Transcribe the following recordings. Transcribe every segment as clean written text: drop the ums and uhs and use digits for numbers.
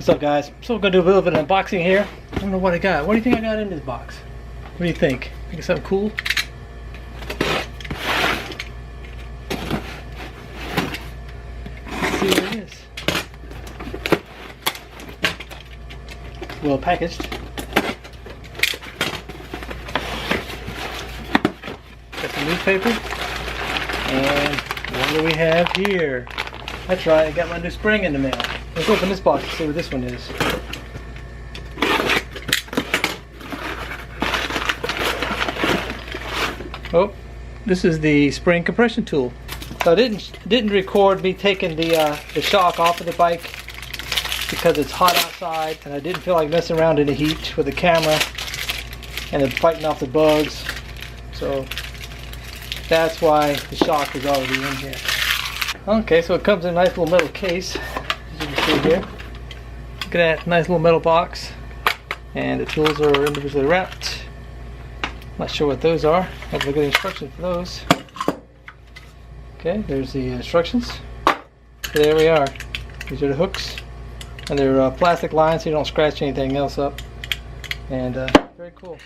What's up, guys? So we're gonna do a little bit of unboxing here. I don't know what I got. What do you think I got in this box? What do you think? Think of something cool? Let's see what it is. Well packaged. Got some newspaper. And what do we have here? That's right, I got my new spring in the mail. Let's open this box and see what this one is. Oh, this is the spring compression tool. So I didn't record me taking the shock off of the bike because it's hot outside and I didn't feel like messing around in the heat with the camera and then fighting off the bugs. So that's why the shock is already in here. Okay, so it comes in a nice little metal case, as you can see here. Look at that nice little metal box, and the tools are individually wrapped. Not sure what those are. Have a look at the instructions for those. Okay, there's the instructions. There we are. These are the hooks, and they're plastic lines so you don't scratch anything else up. And very cool.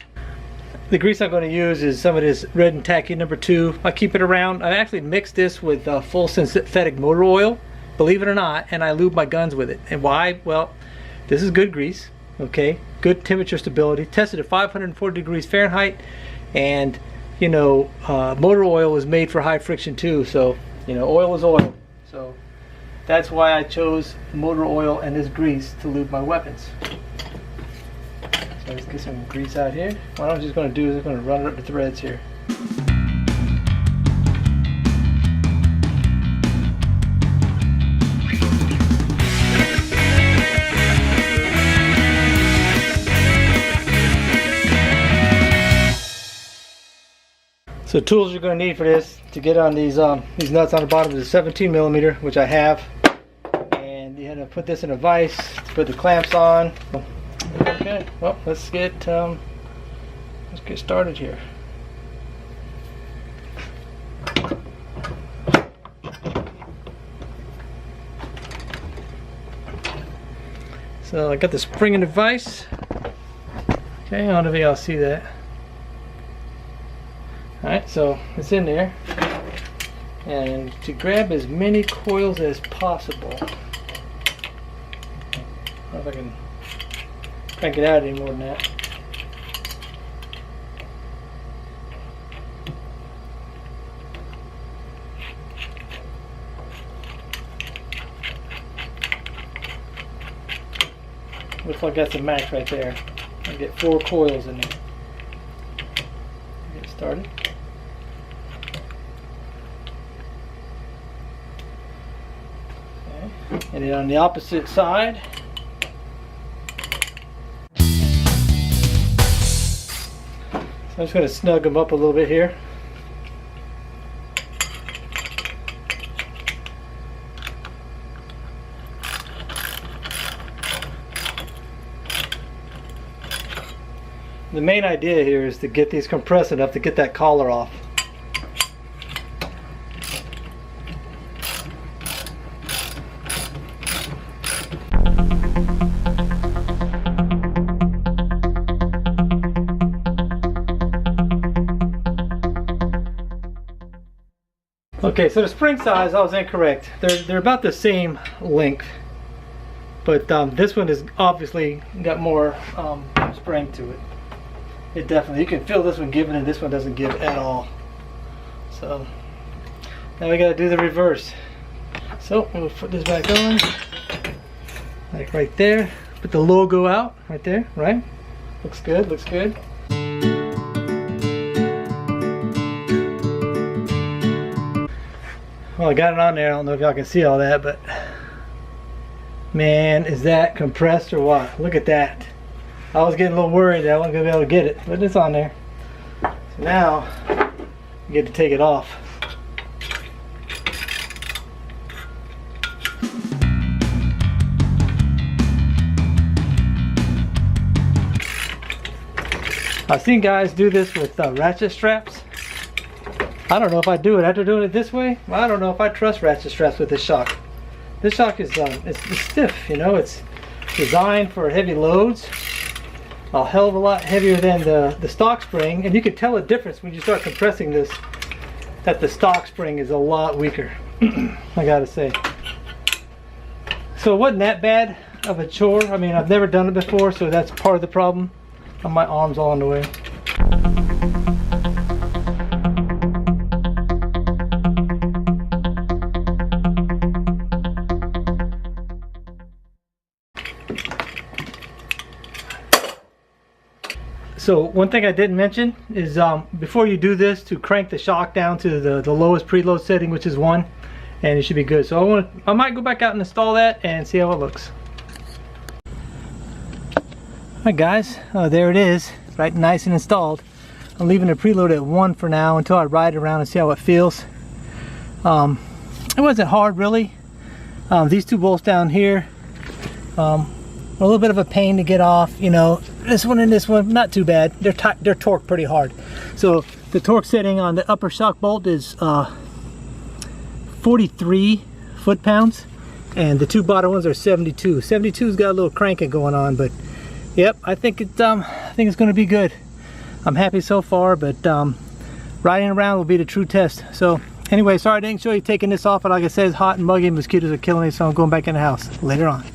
The grease I'm going to use is some of this red and tacky number 2. I keep it around. I actually mixed this with full synthetic motor oil, believe it or not, and I lube my guns with it. And why? Well, this is good grease, okay? Good temperature stability. Tested at 540 degrees Fahrenheit, and you know, motor oil is made for high friction too. So you know, oil is oil. So that's why I chose motor oil and this grease to lube my weapons. Let's get some grease out here. What I'm just going to do is I'm going to run it up the threads here. So tools you're going to need for this to get on these nuts on the bottom is a 17 millimeter, which I have, and you had to put this in a vise to put the clamps on. Okay, well, let's get started here. So I got the spring in the vise. Okay, I don't know if y'all see that. Alright, so it's in there. And to grab as many coils as possible. I don't know if I can can't get out any more than that. Looks like that's a match right there. I get 4 coils in there. Get started. Okay. And then on the opposite side, I'm just going to snug them up a little bit here. The main idea here is to get these compressed enough to get that collar off. Okay, so the spring size, I was incorrect. They're about the same length, but this one has obviously got more spring to it. It definitely, you can feel this one giving and this one doesn't give at all. So now we got to do the reverse. So we'll put this back on, like right there. Put the logo out right there, right? Looks good, looks good. Well, I got it on there. I don't know if y'all can see all that, but man, is that compressed or what? Look at that. I was getting a little worried that I wasn't going to be able to get it, but it's on there. So now, you get to take it off. I've seen guys do this with ratchet straps. I don't know if I do it after doing it this way. Well, I don't know if I trust ratchet straps with this shock. This shock is it's stiff, you know. It's designed for heavy loads. A hell of a lot heavier than the stock spring, and you can tell a difference when you start compressing this, that the stock spring is a lot weaker. I gotta say. So it wasn't that bad of a chore. I mean, I've never done it before, so that's part of the problem. My arm's all in the way. So one thing I didn't mention is before you do this, to crank the shock down to the lowest preload setting, which is 1, and it should be good. So I might go back out and install that and see how it looks. Alright guys, there it is, right, nice and installed. I'm leaving the preload at 1 for now until I ride it around and see how it feels. It wasn't hard really. These 2 bolts down here were a little bit of a pain to get off, you know. This one and this one, not too bad. They're torqued pretty hard. So the torque setting on the upper shock bolt is 43 foot-pounds, and the 2 bottom ones are 72. 72's got a little cranking going on, but yep, I think it's going to be good. I'm happy so far, but riding around will be the true test. So anyway, sorry I didn't show you taking this off, but like I said, it's hot and muggy and mosquitoes are killing me, so I'm going back in the house later on.